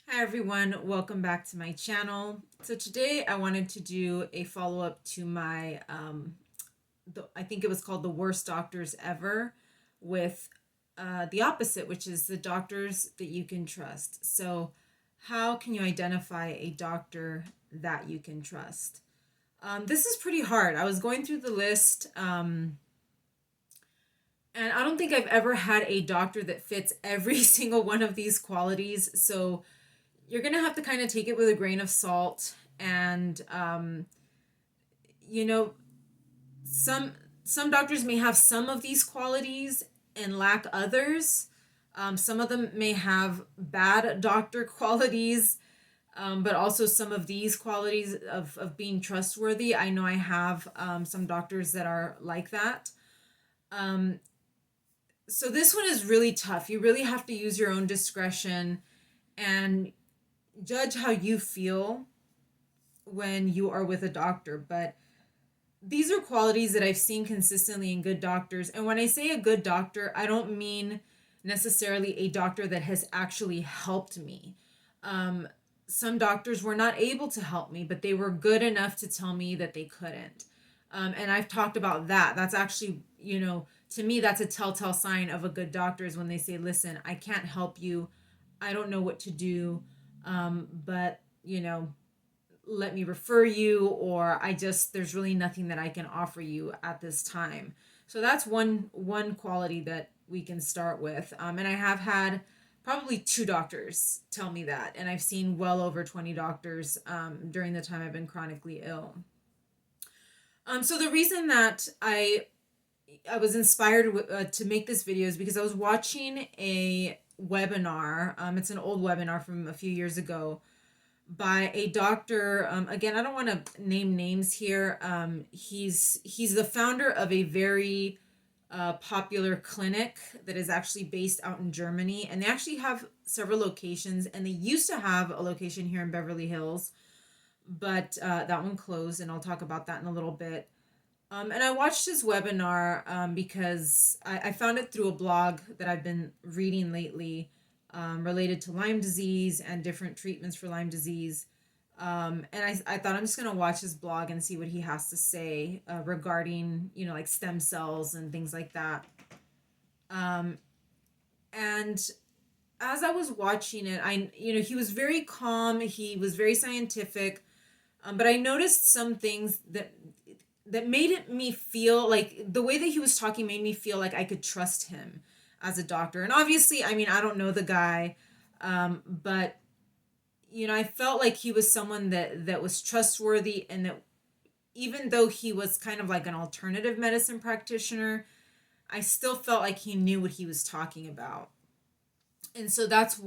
Hi everyone, welcome back to my channel. So today I wanted to do a follow-up to my, I think it was called The Worst Doctors Ever, with the opposite, which is the doctors that you can trust. So how can you identify a doctor that you can trust? This is pretty hard. I was going through the list, and I don't think I've ever had a doctor that fits every single one of these qualities. So you're gonna have to kind of take it with a grain of salt, and you know some some doctors may have some of these qualities and lack others. Some of them may have bad doctor qualities, but also some of these qualities of being trustworthy. I know I have some doctors that are like that. um, so this one is really tough. You really have to use your own discretion and judge how you feel when you are with a doctor. But these are qualities that I've seen consistently in good doctors. And when I say a good doctor, I don't mean necessarily a doctor that has actually helped me. Um, some doctors were not able to help me, but they were good enough to tell me that they couldn't. And I've talked about that. That's actually, to me, that's a telltale sign of a good doctor is when they say, listen, I can't help you. I don't know what to do. But, let me refer you, or there's really nothing that I can offer you at this time. So that's one quality that we can start with. And I have had probably two doctors tell me that, and I've seen well over 20 doctors during the time I've been chronically ill. So the reason that I was inspired to make this video is because I was watching a webinar. It's an old webinar from a few years ago by a doctor. Again, I don't want to name names here. He's the founder of a very popular clinic that is actually based out in Germany, and they actually have several locations. And they used to have a location here in Beverly Hills, but that one closed, and I'll talk about that in a little bit. And I watched his webinar because I found it through a blog that I've been reading lately, related to Lyme disease and different treatments for Lyme disease. And I thought I'm just going to watch his blog and see what he has to say regarding, like stem cells and things like that. Um, and as I was watching it, he was very calm, he was very scientific, but I noticed some things that made me feel like the way that he was talking made me feel like I could trust him as a doctor. And obviously, I mean, I don't know the guy, but I felt like he was someone that was trustworthy, and that even though he was kind of like an alternative medicine practitioner, I still felt like he knew what he was talking about. And so that's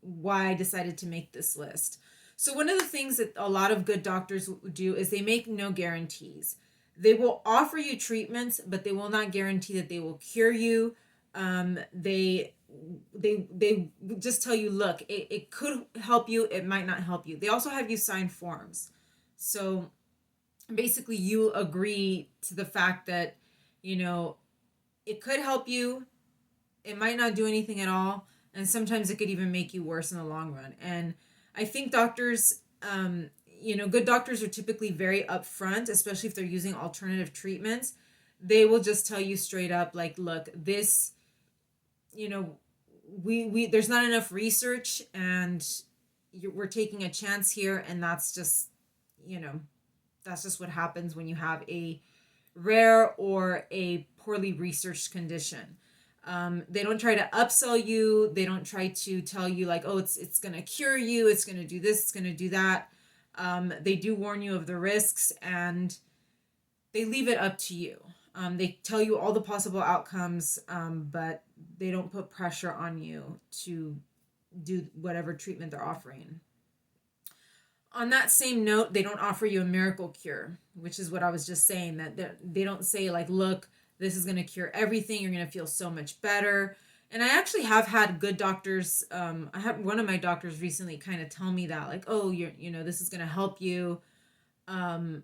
why I decided to make this list. So one of the things that a lot of good doctors do is they make no guarantees. They will offer you treatments, but they will not guarantee that they will cure you. They just tell you, look, it could help you, it might not help you. They also have you sign forms. So basically you agree to the fact that, you know, it could help you, it might not do anything at all, and sometimes it could even make you worse in the long run. And I think doctors, good doctors are typically very upfront, especially if they're using alternative treatments. They will just tell you straight up, like, look, this, you know, we there's not enough research, and we're taking a chance here, and you know, that's just what happens when you have a rare or a poorly researched condition. They don't try to upsell you. They don't try to tell you like, oh, it's gonna cure you. It's gonna do this. It's gonna do that. They do warn you of the risks, and they leave it up to you. They tell you all the possible outcomes, but they don't put pressure on you to do whatever treatment they're offering. On that same note, they don't offer you a miracle cure, which is what I was just saying, that they don't say like, look, this is going to cure everything, you're going to feel so much better. And I actually have had good doctors. I had one of my doctors recently kind of tell me that, like, oh, this is going to help you. um,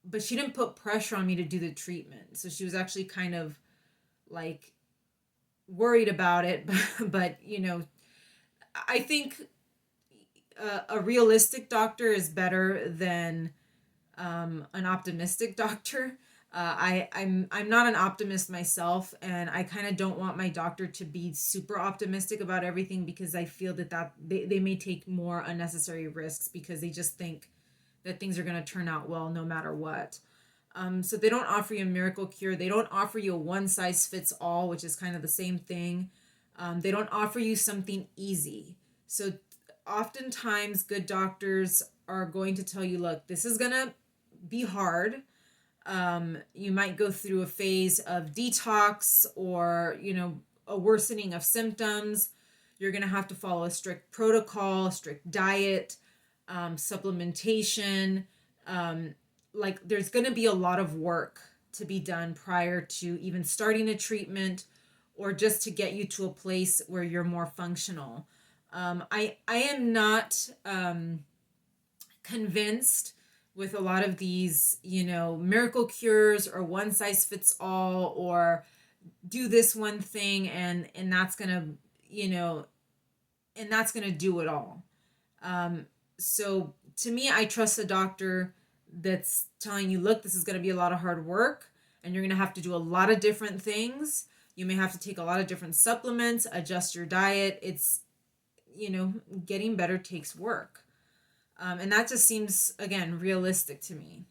but she didn't put pressure on me to do the treatment, so she was actually kind of like worried about it. But I think a realistic doctor is better than an optimistic doctor. I'm not an optimist myself, and I kind of don't want my doctor to be super optimistic about everything because I feel that they may take more unnecessary risks because they just think that things are going to turn out well no matter what. So they don't offer you a miracle cure. They don't offer you a one size fits all, which is kind of the same thing. They don't offer you something easy. So oftentimes, good doctors are going to tell you, look, this is going to be hard. You might go through a phase of detox or, a worsening of symptoms. You're going to have to follow a strict protocol, a strict diet, supplementation. Like there's going to be a lot of work to be done prior to even starting a treatment or just to get you to a place where you're more functional. I am not convinced with a lot of these, miracle cures or one size fits all or do this one thing and that's gonna, and that's gonna do it all. So to me, I trust a doctor that's telling you, look, this is gonna be a lot of hard work and you're gonna have to do a lot of different things. You may have to take a lot of different supplements, adjust your diet. It's, getting better takes work. And that just seems, again, realistic to me.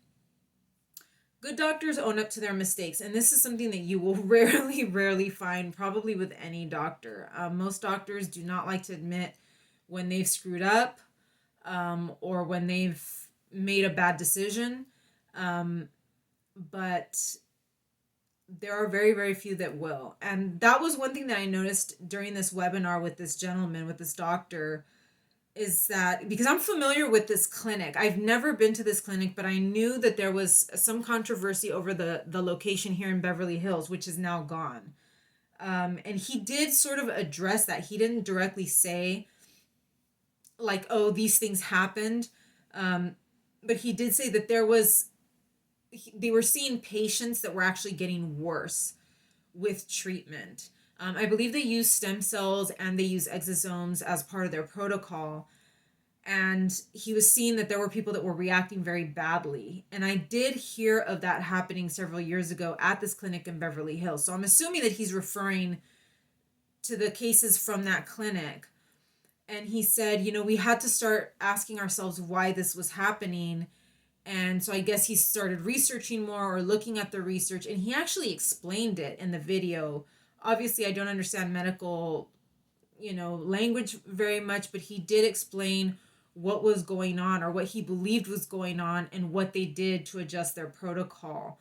Good doctors own up to their mistakes, and this is something that you will rarely find, probably with any doctor. Most doctors do not like to admit when they've screwed up or when they've made a bad decision. But there are very, very few that will. And that was one thing that I noticed during this webinar with this gentleman, with this doctor, is that because I'm familiar with this clinic. I've never been to this clinic, but I knew that there was some controversy over the location here in Beverly Hills, which is now gone. And he did sort of address that. He didn't directly say, like, oh, these things happened. But he did say that they were seeing patients that were actually getting worse with treatment. I believe they use stem cells and they use exosomes as part of their protocol. And he was seeing that there were people that were reacting very badly. And I did hear of that happening several years ago at this clinic in Beverly Hills. So I'm assuming that he's referring to the cases from that clinic. And he said, we had to start asking ourselves why this was happening. And so I guess he started researching more or looking at the research. And he actually explained it in the video. Obviously, I don't understand medical, language very much, but he did explain what was going on or what he believed was going on and what they did to adjust their protocol.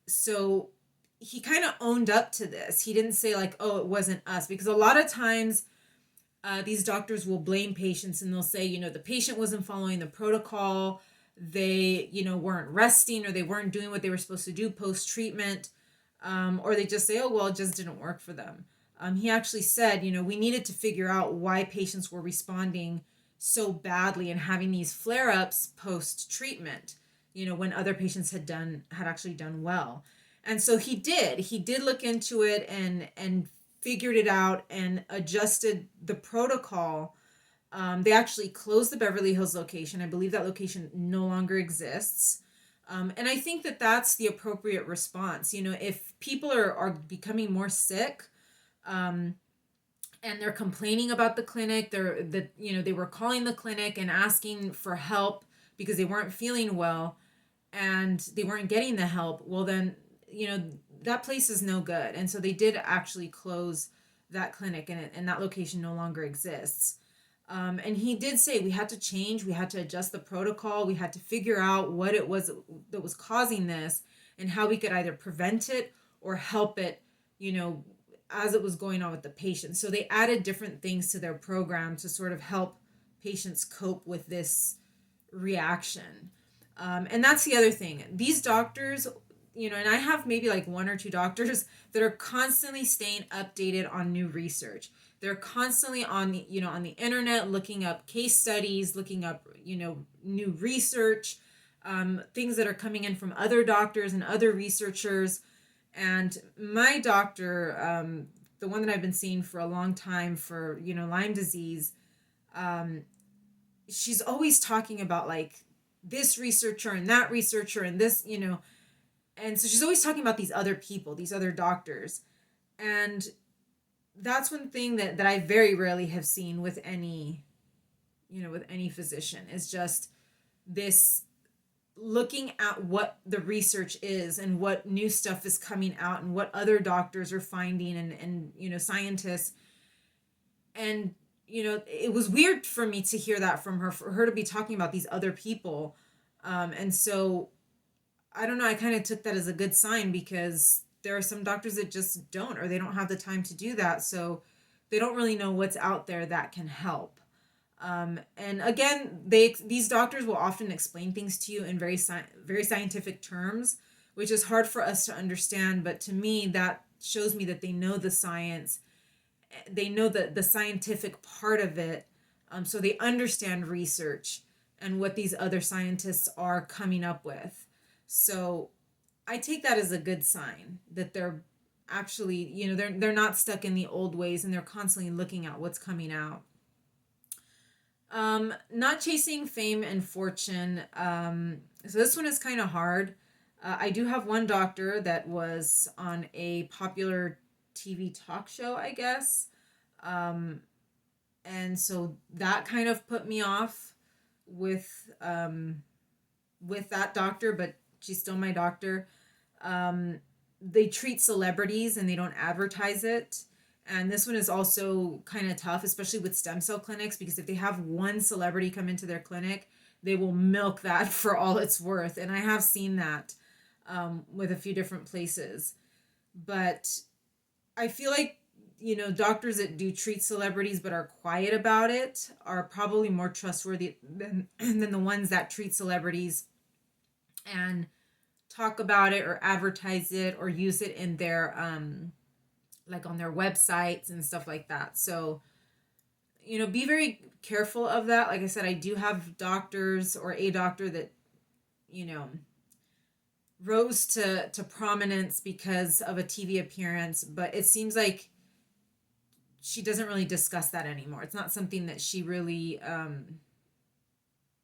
So he kind of owned up to this. He didn't say like, oh, it wasn't us, because a lot of times these doctors will blame patients and they'll say, the patient wasn't following the protocol. They, weren't resting or they weren't doing what they were supposed to do post-treatment. Or they just say, oh, well, it just didn't work for them. He actually said, we needed to figure out why patients were responding so badly and having these flare-ups post-treatment, when other patients had actually done well. And so he did look into it and figured it out and adjusted the protocol. They actually closed the Beverly Hills location. I believe that location no longer exists. And I think that that's the appropriate response. If people are becoming more sick, and they're complaining about the clinic, they were calling the clinic and asking for help because they weren't feeling well and they weren't getting the help. Well, then, that place is no good. And so they did actually close that clinic and that location no longer exists. And he did say we had to change, we had to adjust the protocol, we had to figure out what it was that was causing this and how we could either prevent it or help it, as it was going on with the patient. So they added different things to their program to sort of help patients cope with this reaction. And that's the other thing. These doctors, and I have maybe like one or two doctors that are constantly staying updated on new research. They're constantly on the internet looking up case studies, looking up, new research, things that are coming in from other doctors and other researchers. And my doctor, the one that I've been seeing for a long time for, Lyme disease, she's always talking about like this researcher and that researcher and this, and so she's always talking about these other people, these other doctors. And that's one thing that I very rarely have seen with any, with any physician, is just this looking at what the research is and what new stuff is coming out and what other doctors are finding, and scientists. And it was weird for me to hear that from her, for her to be talking about these other people. And so I don't know, I kind of took that as a good sign, because there are some doctors that just don't, or they don't have the time to do that, so they don't really know what's out there that can help. And again, these doctors will often explain things to you in very scientific terms, which is hard for us to understand. But to me, that shows me that they know the science, they know the scientific part of it, so they understand research and what these other scientists are coming up with. So I take that as a good sign that they're actually, they're not stuck in the old ways, and they're constantly looking at what's coming out. Not chasing fame and fortune. So this one is kind of hard. I do have one doctor that was on a popular TV talk show, I guess. Um, and so that kind of put me off with that doctor, but she's still my doctor. They treat celebrities and they don't advertise it. And this one is also kind of tough, especially with stem cell clinics, because if they have one celebrity come into their clinic, they will milk that for all it's worth. And I have seen that with a few different places. But I feel like, doctors that do treat celebrities but are quiet about it are probably more trustworthy than the ones that treat celebrities and talk about it or advertise it or use it in their like on their websites and stuff like that. So, be very careful of that. Like I said, I do have doctors, or a doctor that, you know, rose to prominence because of a TV appearance, but it seems like she doesn't really discuss that anymore. It's not something that she really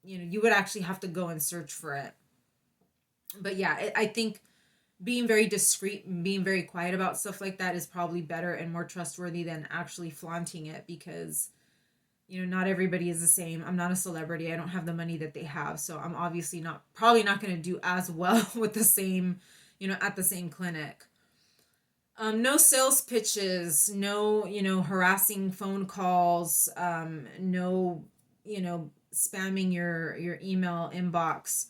you would actually have to go and search for it. But yeah, I think being very discreet and being very quiet about stuff like that is probably better and more trustworthy than actually flaunting it, because not everybody is the same. I'm not a celebrity. I don't have the money that they have, so I'm obviously probably not going to do as well with the same, at the same clinic. No sales pitches, no, harassing phone calls, no, spamming your email inbox.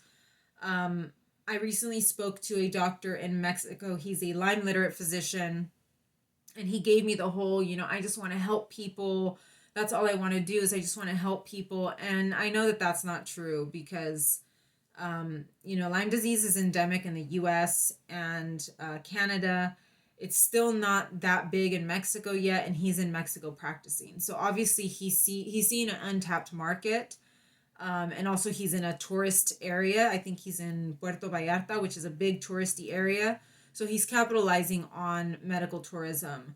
I recently spoke to a doctor in Mexico. He's a Lyme literate physician, and he gave me the whole, I just want to help people. That's all I want to do, is I just want to help people. And I know that that's not true, because Lyme disease is endemic in the US and Canada. It's still not that big in Mexico yet, and he's in Mexico practicing. So obviously he's seeing an untapped market. And also he's in a tourist area. I think he's in Puerto Vallarta, which is a big touristy area. So he's capitalizing on medical tourism.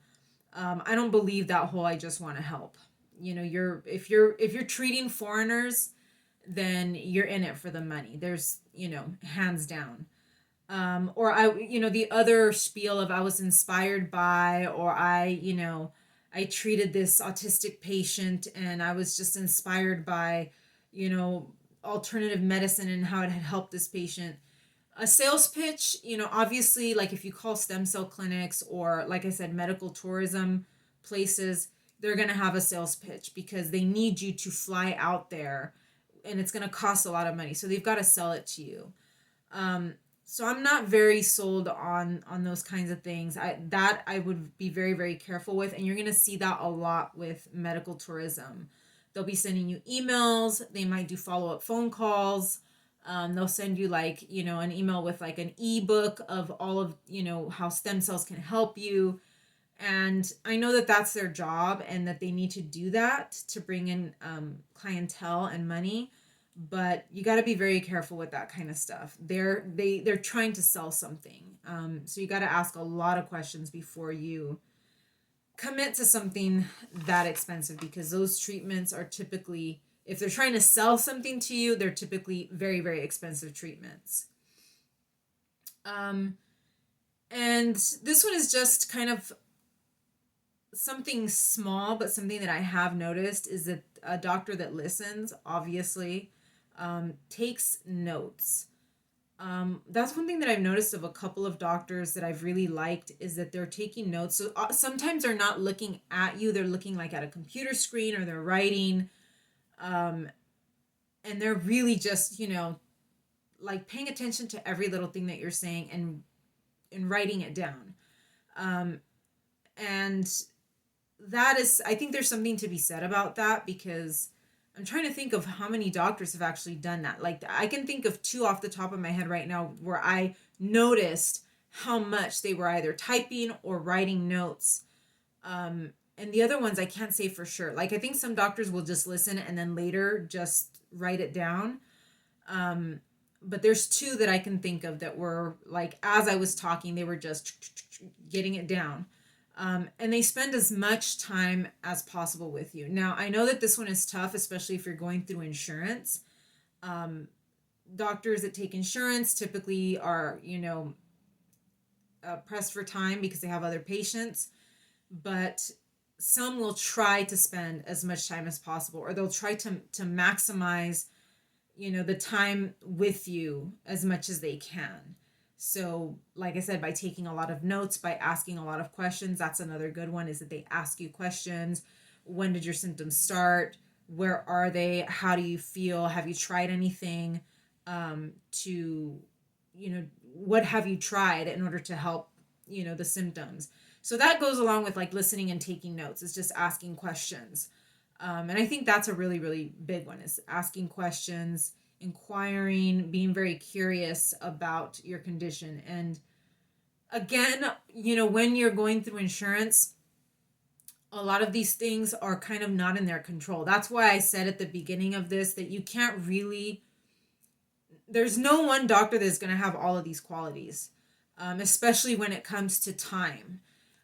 I don't believe that whole "I just want to help." If you're treating foreigners, then you're in it for the money. There's, hands down. Or the other spiel of "I was inspired by," or I treated this autistic patient and I was just inspired by, alternative medicine and how it had helped this patient. A sales pitch, obviously, like if you call stem cell clinics or, like I said, medical tourism places, they're going to have a sales pitch because they need you to fly out there, and it's going to cost a lot of money. So they've got to sell it to you. So I'm not very sold on those kinds of things. I would be very, very careful with, and you're going to see that a lot with medical tourism. They'll be sending you emails. They might do follow-up phone calls. They'll send you an email with like an ebook of all of, how stem cells can help you. And I know that that's their job and that they need to do that to bring in clientele and money. But you got to be very careful with that kind of stuff. They're trying to sell something. So you got to ask a lot of questions before you commit to something that expensive, because those treatments are typically if they're trying to sell something to you, they're typically very, very expensive treatments. And this one is just kind of something small, but something that I have noticed is that a doctor that listens, obviously, takes notes. That's one thing that I've noticed of a couple of doctors that I've really liked is that they're taking notes. So sometimes they're not looking at you, they're looking like at a computer screen or they're writing. And they're really just, like paying attention to every little thing that you're saying and writing it down. And that is, I think there's something to be said about that because I'm trying to think of how many doctors have actually done that. Like I can think of two off the top of my head right now where I noticed how much they were either typing or writing notes. And the other ones I can't say for sure. Like I think some doctors will just listen and then later just write it down. But there's two that I can think of that were like, as I was talking, they were just getting it down. And they spend as much time as possible with you. Now, I know that this one is tough, especially if you're going through insurance. Doctors that take insurance typically are, pressed for time because they have other patients. But some will try to spend as much time as possible, or they'll try to maximize, the time with you as much as they can. So, like I said, by taking a lot of notes, by asking a lot of questions, that's another good one is that they ask you questions. When did your symptoms start? Where are they? How do you feel? Have you tried anything to, what have you tried in order to help, the symptoms? So that goes along with like listening and taking notes. It's just asking questions. And I think that's a really, really big one is asking questions, inquiring, being very curious about your condition. And again, when you're going through insurance, a lot of these things are kind of not in their control. That's why I said at the beginning of this that you can't really, there's no one doctor that's going to have all of these qualities, especially when it comes to time.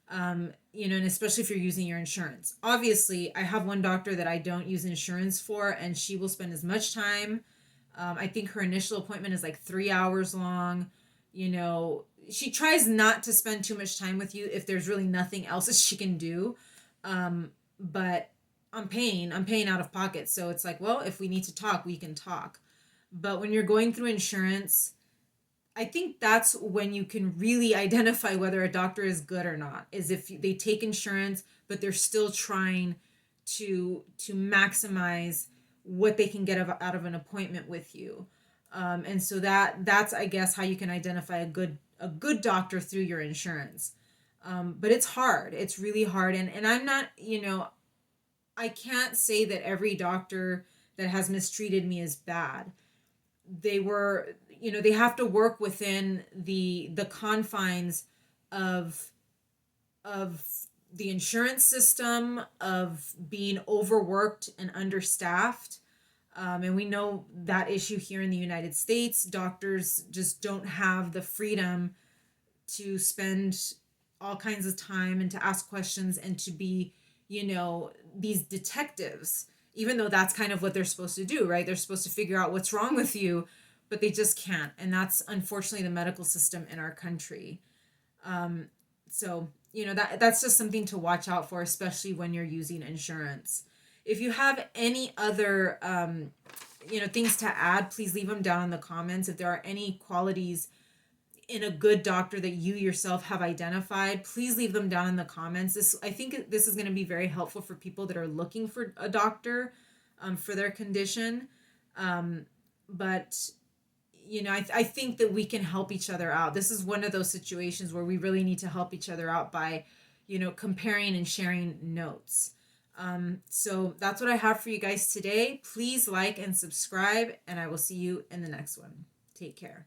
And especially if you're using your insurance. Obviously, I have one doctor that I don't use insurance for, and she will spend as much time. I think her initial appointment is like 3 hours long. She tries not to spend too much time with you if there's really nothing else that she can do. But I'm paying out of pocket. So it's like, well, if we need to talk, we can talk. But when you're going through insurance, I think that's when you can really identify whether a doctor is good or not, is if they take insurance, but they're still trying to maximize what they can get out of an appointment with you. And so that's, I guess, how you can identify a good doctor through your insurance. But it's hard. It's really hard. And I'm not, I can't say that every doctor that has mistreated me is bad. They were, they have to work within the confines of the insurance system, of being overworked and understaffed. And we know that issue here in the United States. Doctors just don't have the freedom to spend all kinds of time and to ask questions and to be, these detectives, even though that's kind of what they're supposed to do, right? They're supposed to figure out what's wrong with you, but they just can't. And that's unfortunately the medical system in our country. So, that's just something to watch out for, especially when you're using insurance. If you have any other, things to add, please leave them down in the comments. If there are any qualities in a good doctor that you yourself have identified, please leave them down in the comments. I think this is going to be very helpful for people that are looking for a doctor for their condition. But I think that we can help each other out. This is one of those situations where we really need to help each other out by, comparing and sharing notes. So that's what I have for you guys today. Please like and subscribe, and I will see you in the next one. Take care.